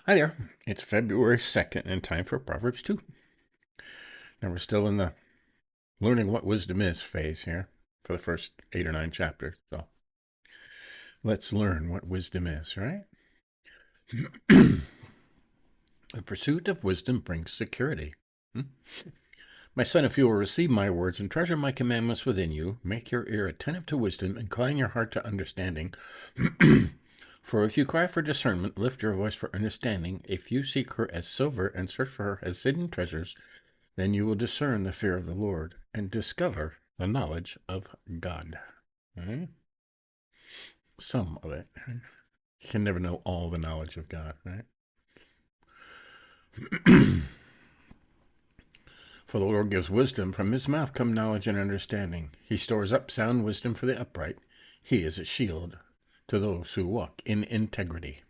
Hi there. It's February 2nd and time for Proverbs 2. Now we're still in the learning what wisdom is phase here for the first 8 or 9 chapters. So let's learn what wisdom is, right? The pursuit of wisdom brings security. My son, if you will receive my words and treasure my commandments within you, make your ear attentive to wisdom, incline your heart to understanding. For if you cry for discernment, lift your voice for understanding. If you seek her as silver and search for her as hidden treasures, then you will discern the fear of the Lord and discover the knowledge of God. Right? Some of it. Right? You can never know all the knowledge of God, right? For the Lord gives wisdom. From his mouth come knowledge and understanding. He stores up sound wisdom for the upright. He is a shield to those who walk in integrity.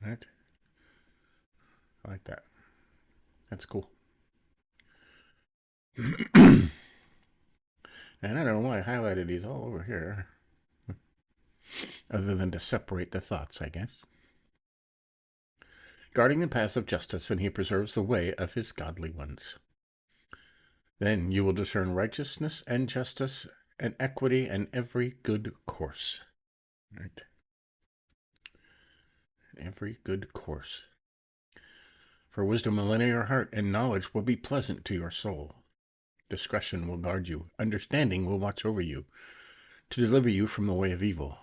Right? I like that. That's cool. And I don't know why I highlighted these all over here. Other than to separate the thoughts, I guess. Guarding the paths of justice, and he preserves the way of his godly ones. Then you will discern righteousness and justice and equity and every good course. Right? Every good course. For wisdom will enter your heart, and knowledge will be pleasant to your soul. Discretion will guard you. Understanding will watch over you, to deliver you from the way of evil.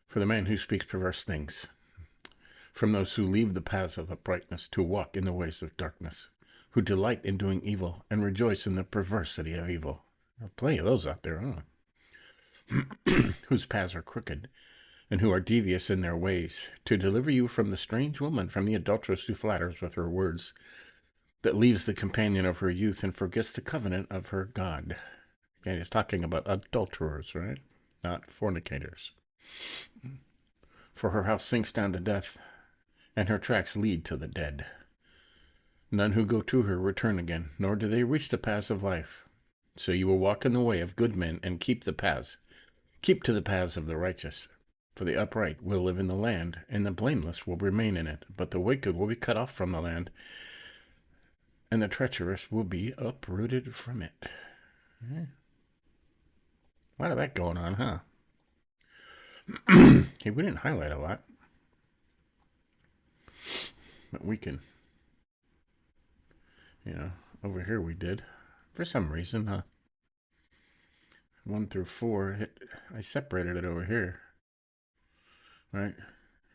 For the man who speaks perverse things, from those who leave the paths of uprightness to walk in the ways of darkness, who delight in doing evil and rejoice in the perversity of evil. There are plenty of those out there, huh? Whose paths are crooked, and who are devious in their ways, to deliver you from the strange woman, from the adulteress who flatters with her words, that leaves the companion of her youth and forgets the covenant of her God. Okay, he's talking about adulterers, right? Not fornicators. For her house sinks down to death, and her tracks lead to the dead. None who go to her return again, nor do they reach the paths of life. So you will walk in the way of good men and keep to the paths of the righteous. For the upright will live in the land, and the blameless will remain in it. But the wicked will be cut off from the land, and the treacherous will be uprooted from it. A lot of that going on, huh? Hey, we didn't highlight a lot, but we can, over here we did. For some reason, 1 through 4, I separated it over here. Right?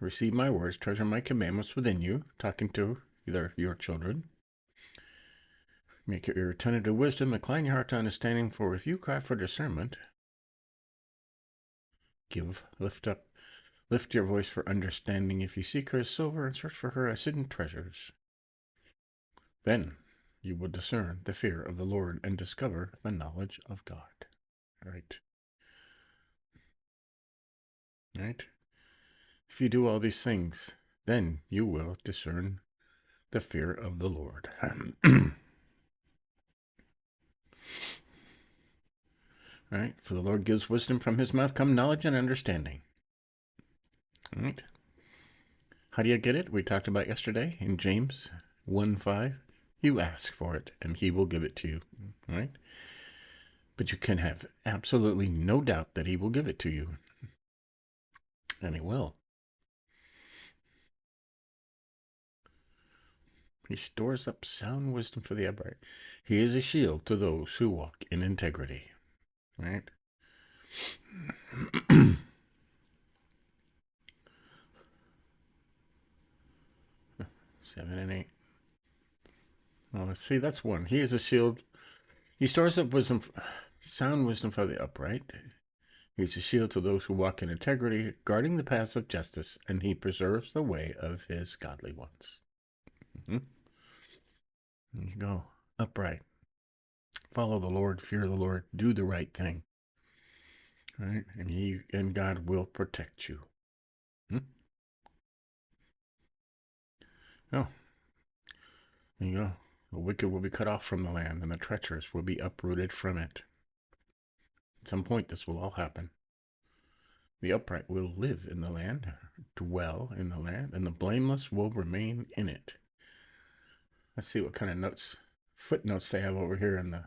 Receive my words, treasure my commandments within you, talking to either your children. Make your ear attentive to wisdom, incline your heart to understanding, for if you cry for discernment, lift your voice for understanding. If you seek her as silver and search for her as hidden treasures, then you will discern the fear of the Lord and discover the knowledge of God. Right? If you do all these things, then you will discern the fear of the Lord. Right? For the Lord gives wisdom, from his mouth come knowledge and understanding. Right? How do you get it? We talked about yesterday in James 1:5. You ask for it, and he will give it to you. Right? But you can have absolutely no doubt that he will give it to you. And he will. He stores up sound wisdom for the upright. He is a shield to those who walk in integrity. Right? 7 and 8. Well, let's see. That's 1. He is a shield. He stores up sound wisdom for the upright. He is a shield to those who walk in integrity, guarding the paths of justice, and he preserves the way of his godly ones. There you go. Upright. Follow the Lord, fear the Lord, do the right thing. Right? And God will protect you. Oh, there you go. The wicked will be cut off from the land, and the treacherous will be uprooted from it. At some point, this will all happen. The upright will live in the land, dwell in the land, and the blameless will remain in it. Let's see what kind of footnotes they have over here in the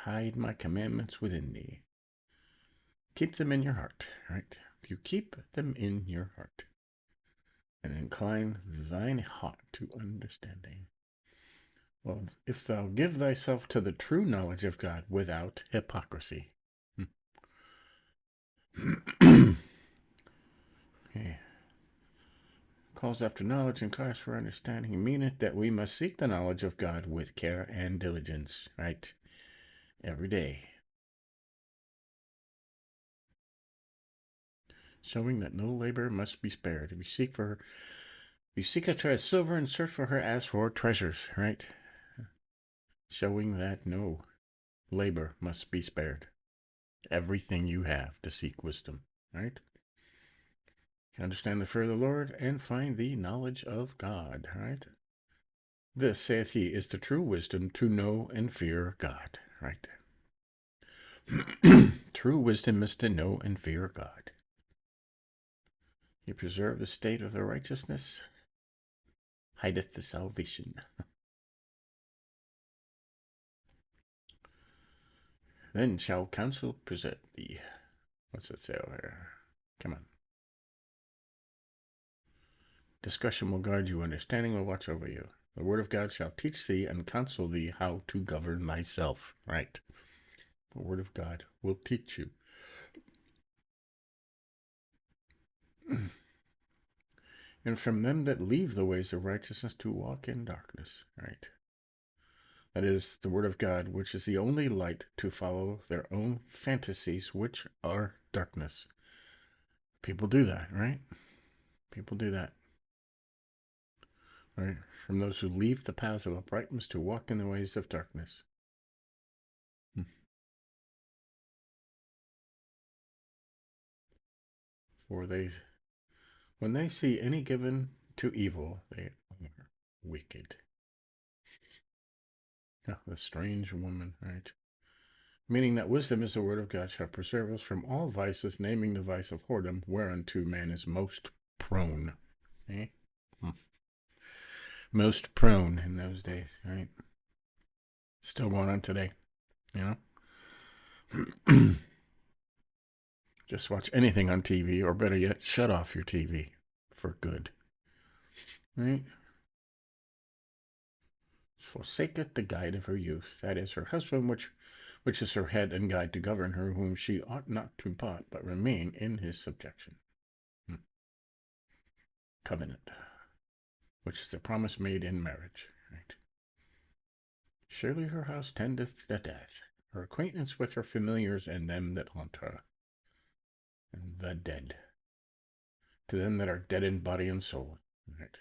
hide my commandments within thee. Keep them in your heart, right? If you keep them in your heart and incline thine heart to understanding. Well, if thou give thyself to the true knowledge of God without hypocrisy. Okay. Calls after knowledge and cries for understanding, meaneth that we must seek the knowledge of God with care and diligence, right? Every day. Showing that no labor must be spared. If you seek after as silver and search for her as for treasures, right? Showing that no labor must be spared. Everything you have to seek wisdom, right? Understand the fear of the Lord and find the knowledge of God, right? This, saith he, is the true wisdom to know and fear God, right? True wisdom is to know and fear God. You preserve the state of the righteousness, hideth the salvation. Then shall counsel present thee. What's it say over here? Come on. Discretion will guard you, understanding will watch over you. The word of God shall teach thee and counsel thee how to govern thyself. Right. The word of God will teach you. And from them that leave the ways of righteousness to walk in darkness. Right. That is the word of God, which is the only light to follow their own fantasies, which are darkness. People do that, right? People do that. Right? From those who leave the paths of uprightness to walk in the ways of darkness. For when they see any given to evil, they are wicked. Oh, the strange woman, right? Meaning that wisdom is the word of God shall preserve us from all vices, naming the vice of whoredom, whereunto man is most prone. Eh? Most prone in those days, right? Still going on today, you know? Just watch anything on TV, or better yet, shut off your TV for good. Right? Forsaketh the guide of her youth, that is her husband, which is her head and guide to govern her, whom she ought not to pot, but remain in his subjection. Covenant, which is the promise made in marriage. Right? Surely her house tendeth to death, her acquaintance with her familiars and them that haunt her, and the dead, to them that are dead in body and soul. Right?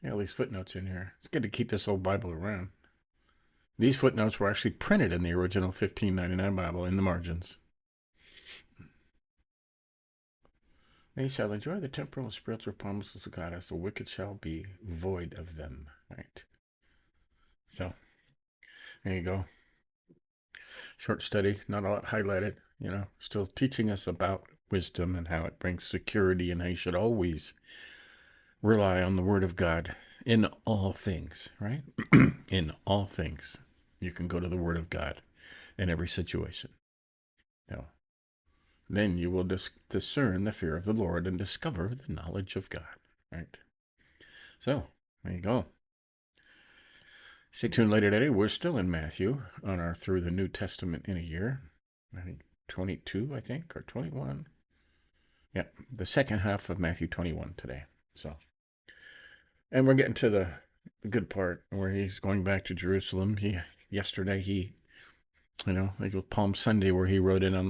Yeah, all these footnotes in here. It's good to keep this old Bible around. These footnotes were actually printed in the original 1599 Bible in the margins. They shall enjoy the temporal and spiritual promises of God, as the wicked shall be void of them. Right? So, there you go. Short study, not a lot highlighted, still teaching us about wisdom and how it brings security and how you should always rely on the word of God in all things, right? In all things. You can go to the word of God in every situation. Now, then you will discern the fear of the Lord and discover the knowledge of God, right? So, there you go. Stay tuned later today. We're still in Matthew on our Through the New Testament in a Year. I think 22, or 21. Yeah, the second half of Matthew 21 today. So, and we're getting to the good part where he's going back to Jerusalem. Yesterday, I think it was Palm Sunday where he rode in on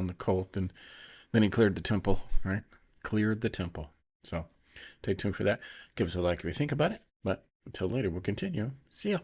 the colt, and then he cleared the temple, right? Cleared the temple. So stay tuned for that. Give us a like if you think about it. But until later, we'll continue. See ya.